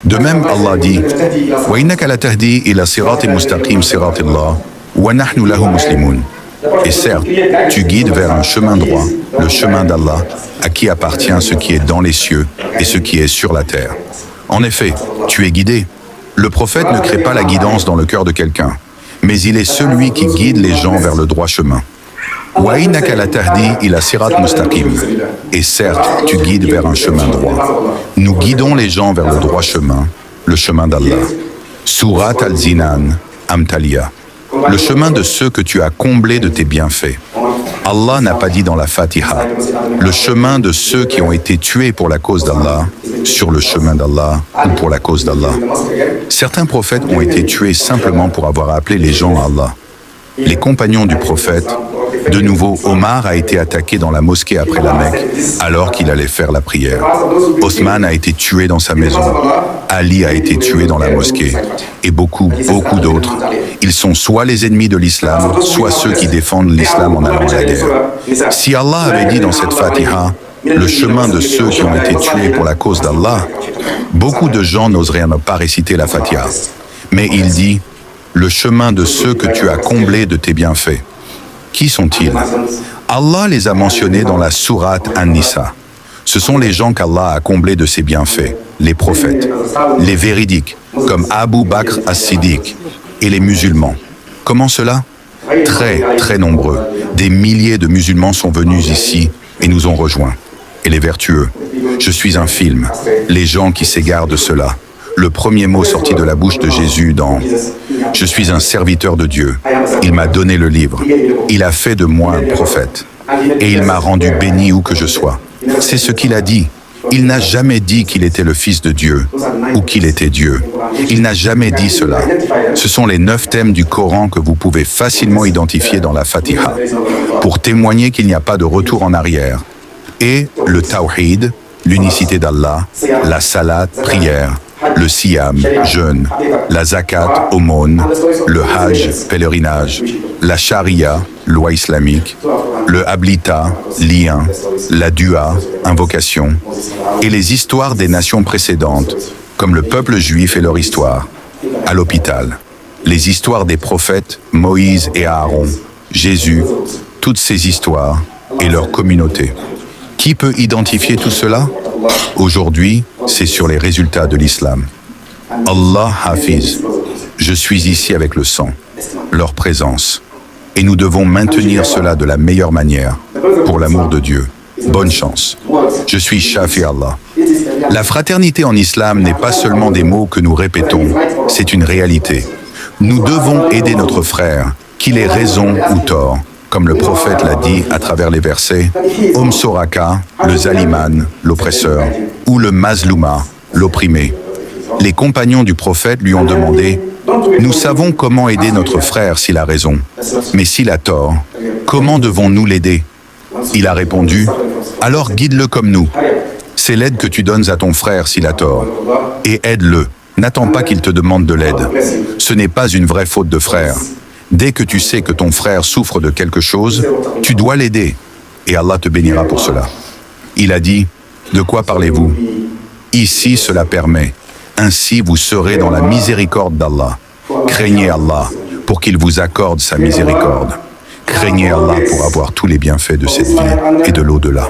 De même, Allah dit « Wa innaka latahdi ila sirati mustaqim sirati Allah, wa nahnu lahu muslimun » Et certes, tu guides vers un chemin droit, le chemin d'Allah, à qui appartient ce qui est dans les cieux et ce qui est sur la terre. En effet, tu es guidé. Le prophète ne crée pas la guidance dans le cœur de quelqu'un, mais il est celui qui guide les gens vers le droit chemin. Wa innaka latahdi ila sirat mustaqim. Et certes, tu guides vers un chemin droit. Nous guidons les gens vers le droit chemin, le chemin d'Allah. Surat al-Zinan, Amtaliya. Le chemin de ceux que tu as comblés de tes bienfaits. Allah n'a pas dit dans la Fatiha, le chemin de ceux qui ont été tués pour la cause d'Allah, sur le chemin d'Allah ou pour la cause d'Allah. Certains prophètes ont été tués simplement pour avoir appelé les gens à Allah. Les compagnons du prophète, de nouveau, Omar a été attaqué dans la mosquée après la Mecque, alors qu'il allait faire la prière. Othman a été tué dans sa maison. Ali a été tué dans la mosquée. Et beaucoup d'autres. Ils sont soit les ennemis de l'islam, soit ceux qui défendent l'islam en allant à la guerre. Si Allah avait dit dans cette Fatiha, le chemin de ceux qui ont été tués pour la cause d'Allah, beaucoup de gens n'oseraient ne pas réciter la Fatiha. Mais il dit, le chemin de ceux que tu as comblés de tes bienfaits. Qui sont-ils? Allah les a mentionnés dans la sourate An-Nisa. Ce sont les gens qu'Allah a comblés de ses bienfaits, les prophètes, les véridiques, comme Abu Bakr as-Siddiq, et les musulmans. Comment cela? Très nombreux. Des milliers de musulmans sont venus ici et nous ont rejoints. Et les vertueux. Je suis un film. Les gens qui s'égarent de cela. Le premier mot sorti de la bouche de Jésus dans « Je suis un serviteur de Dieu. Il m'a donné le livre. Il a fait de moi un prophète. Et il m'a rendu béni où que je sois. » C'est ce qu'il a dit. Il n'a jamais dit qu'il était le Fils de Dieu ou qu'il était Dieu. Il n'a jamais dit cela. Ce sont les 9 thèmes du Coran que vous pouvez facilement identifier dans la Fatiha pour témoigner qu'il n'y a pas de retour en arrière. Et le Tawhid, l'unicité d'Allah, la Salat, prière, le Siyam, jeûne, la Zakat, aumône, le Hajj, pèlerinage, la Sharia, loi islamique, le Hablita, lien, la Dua, invocation, et les histoires des nations précédentes, comme le peuple juif et leur histoire, à l'hôpital, les histoires des prophètes, Moïse et Aaron, Jésus, toutes ces histoires et leur communauté. Qui peut identifier tout cela? Aujourd'hui, c'est sur les résultats de l'islam. Allah Hafiz, je suis ici avec le sang, leur présence. Et nous devons maintenir cela de la meilleure manière, pour l'amour de Dieu. Bonne chance. Je suis Shafi Allah. La fraternité en islam n'est pas seulement des mots que nous répétons, c'est une réalité. Nous devons aider notre frère, qu'il ait raison ou tort, comme le prophète l'a dit à travers les versets, Soraka, le Zaliman, l'oppresseur, ou le Mazlouma, l'opprimé. Les compagnons du prophète lui ont demandé, nous savons comment aider notre frère s'il a raison, mais s'il a tort, comment devons-nous l'aider? Il a répondu, alors guide-le comme nous. C'est l'aide que tu donnes à ton frère s'il a tort, et aide-le. N'attends pas qu'il te demande de l'aide. Ce n'est pas une vraie faute de frère. Dès que tu sais que ton frère souffre de quelque chose, tu dois l'aider, et Allah te bénira pour cela. Il a dit, de quoi parlez-vous? Ici, cela permet. Ainsi, vous serez dans la miséricorde d'Allah. Craignez Allah pour qu'il vous accorde sa miséricorde. Craignez Allah pour avoir tous les bienfaits de cette vie et de l'au-delà.